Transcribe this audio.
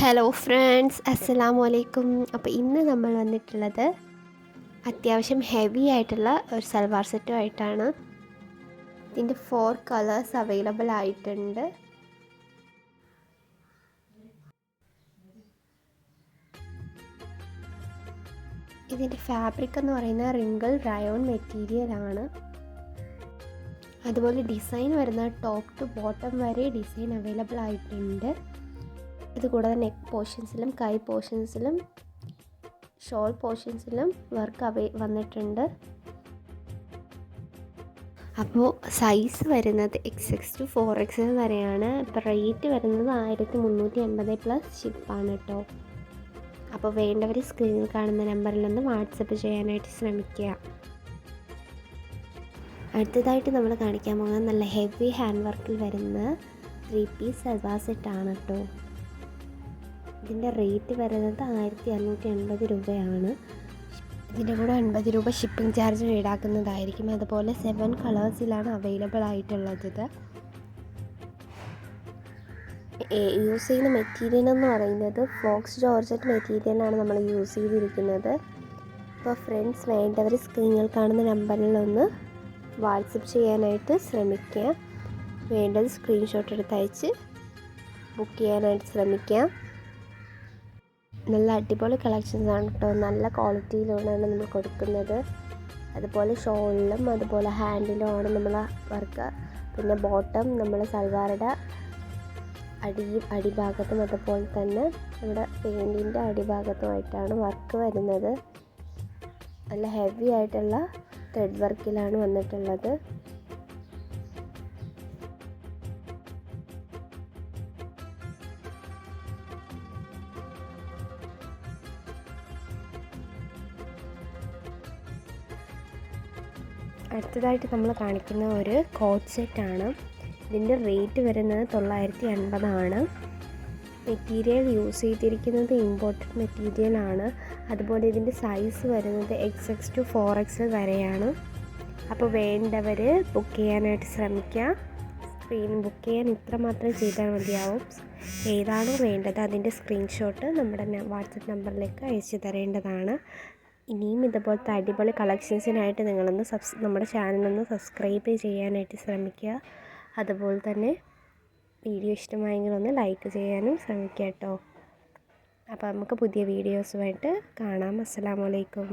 Hello friends, അസ്സലാമു അലൈക്കും. അപ്പോൾ ഇന്ന് നമ്മൾ വന്നിട്ടുള്ളത് അത്യാവശ്യം ഹെവി ആയിട്ടുള്ള ഒരു സൽവാർ സെറ്റുമായിട്ടാണ്. ഇതിൻ്റെ 4 കളേഴ്സ് അവൈലബിൾ ആയിട്ടുണ്ട്. ഇതിൻ്റെ ഫാബ്രിക് എന്ന് പറയുന്നത് റിങ്കിൾ റയോൺ മെറ്റീരിയൽ ആണ്. അതുപോലെ ഡിസൈൻ വരുന്ന ടോപ്പ് ടു ബോട്ടം വരെ ഡിസൈൻ അവൈലബിൾ ആയിട്ടുണ്ട്. ഇതുകൂടാതെ നെക്ക് പോർഷൻസിലും കൈ പോർഷൻസിലും ഷോൾ പോർഷൻസിലും വർക്ക് വന്നിട്ടുണ്ട്. അപ്പോൾ സൈസ് വരുന്നത് XX to 4XL വരെയാണ്. ഇപ്പോൾ റേറ്റ് വരുന്നത് 1380 പ്ലസ് ഷിപ്പാണ് കേട്ടോ. അപ്പോൾ വേണ്ടവർ സ്ക്രീനിൽ കാണുന്ന നമ്പറിൽ നിന്ന് വാട്സപ്പ് ചെയ്യാനായിട്ട് ശ്രമിക്കുക. അടുത്തതായിട്ട് നമ്മൾ കാണിക്കാൻ പോകുന്നത് നല്ല ഹെവി ഹാൻഡ് വർക്കിൽ വരുന്ന 3 പീസ് സൽവാർ സെറ്റാണ് കേട്ടോ. ഇതിൻ്റെ റേറ്റ് വരുന്നത് 1680 രൂപയാണ്. ഇതിൻ്റെ കൂടെ 50 രൂപ ഷിപ്പിംഗ് ചാർജ് ഈടാക്കുന്നതായിരിക്കും. അതുപോലെ 7 കളേഴ്സിലാണ് അവൈലബിൾ ആയിട്ടുള്ളത്. യൂസ് ചെയ്യുന്ന മെറ്റീരിയൽ എന്ന് പറയുന്നത് ഫ്ലോക്സ് ജോർജറ്റ് മെറ്റീരിയലാണ് നമ്മൾ യൂസ് ചെയ്തിരിക്കുന്നത്. അപ്പോൾ ഫ്രണ്ട്സ്, വേണ്ടവർ സ്ക്രീനിൽ കാണുന്ന നമ്പറിൽ ഒന്ന് വാട്സപ്പ് ചെയ്യാനായിട്ട് ശ്രമിക്കുക. വേണ്ടത് സ്ക്രീൻഷോട്ട് എടുത്ത് അയച്ച് ബുക്ക് ചെയ്യാനായിട്ട് ശ്രമിക്കുക. നല്ല അടിപൊളി കളക്ഷൻസ് ആണ് കേട്ടോ. നല്ല ക്വാളിറ്റിയിലാണ് നമ്മൾ കൊടുക്കുന്നത്. അതുപോലെ ഷോളിലും അതുപോലെ ഹാൻഡിലുമാണ് നമ്മൾ വർക്ക്. പിന്നെ ബോട്ടം നമ്മൾ സൽവാറുടെ അടിഭാഗത്തും അതുപോലെ തന്നെ നമ്മുടെ പെയിൻറ്റിൻ്റെ അടിഭാഗത്തുമായിട്ടാണ് വർക്ക് വരുന്നത്. നല്ല ഹെവി ആയിട്ടുള്ള ത്രെഡ് വർക്കിലാണ് വന്നിട്ടുള്ളത്. അടുത്തതായിട്ട് നമ്മൾ കാണിക്കുന്ന ഒരു കോട്ട് സെറ്റാണ്. ഇതിൻ്റെ റേറ്റ് വരുന്നത് 980 ആണ്. മെറ്റീരിയൽ യൂസ് ചെയ്തിരിക്കുന്നത് ഇമ്പോർട്ടഡ് മെറ്റീരിയലാണ്. അതുപോലെ ഇതിൻ്റെ സൈസ് വരുന്നത് XX to 4XL വരെയാണ്. അപ്പോൾ വേണ്ടവർ ബുക്ക് ചെയ്യാനായിട്ട് ശ്രമിക്കുക. സ്ക്രീൻ ബുക്ക് ചെയ്യാൻ ഇത്ര മാത്രം ചെയ്താൽ മതിയാവും. ഏതാണോ വേണ്ടത് അതിൻ്റെ സ്ക്രീൻഷോട്ട് നമ്മുടെ വാട്സപ്പ് നമ്പറിലേക്ക് അയച്ചു തരേണ്ടതാണ്. ഇനിയും ഇതുപോലത്തെ അടിപൊളി കളക്ഷൻസിനായിട്ട് നിങ്ങളൊന്ന് നമ്മുടെ ചാനലൊന്ന് സബ്സ്ക്രൈബ് ചെയ്യാനായിട്ട് ശ്രമിക്കുക. അതുപോലെ തന്നെ വീഡിയോ ഇഷ്ടമായെങ്കിൽ ഒന്ന് ലൈക്ക് ചെയ്യാനും ശ്രമിക്കുക കേട്ടോ. അപ്പോൾ നമുക്ക് പുതിയ വീഡിയോസുമായിട്ട് കാണാം. അസ്സലാമു അലൈക്കും.